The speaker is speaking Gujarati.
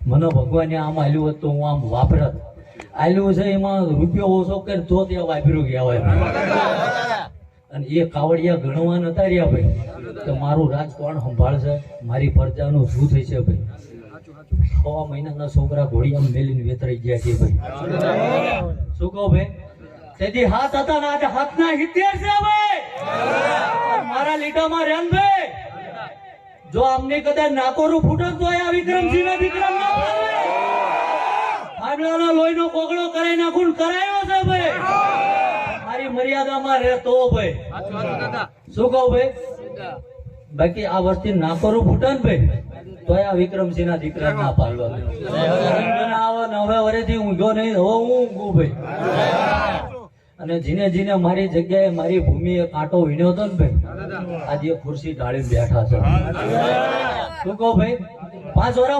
મને ભગવાને આમ આલ્યું હોત તો હું આમ વાપરત. આલ્યું છે એમાં રૂપિયો ઓછો કરે તો ત્યાં વાપર્યું ગયા હોય. અને એ કાવડિયા ગણવા નતા રહ્યા ભાઈ તો મારું રાજ કોણ સંભાળશે, મારી પ્રજાનું શું થઈ છે ભાઈ. 6 મહિનાના છોકરા ઘોડિયામાં મેલીને વેતરાઈ ગયા છે ભાઈ. શું કહો ભાઈ? તેથી હાથ હતા ને આજે હાથના 70 છે ભાઈ. મારા લીટામાં રેન ભાઈ જો આમને કદાચ નાકોરું ફૂટક તો આ વિક્રમસિંહ ના વિક્રમ ના આડવાનો લોહીનો કોગળો કરાઈ નાખું કરાયો છે ભાઈ. મારી મર્યાદામાં રહેતો ભાઈ. શું કહું ભાઈ? બાકી આ વસ્તી નાકોરું ફૂટન ભાઈ તો આ વિક્રમસિંહ ના દીકરા ના પાડવા. હવે વરેથી ઊંઘો નહીં, હવે હું ઊંઘું ભાઈ. અને જીને જીને મારી જગ્યાએ મારી ભૂમિએ કાંટો વીણ્યો હતો ને ભાઈ આજે ખુરશી ઢાળીને બેઠા છે. શું કહું ભાઈ? 5 વર્ષ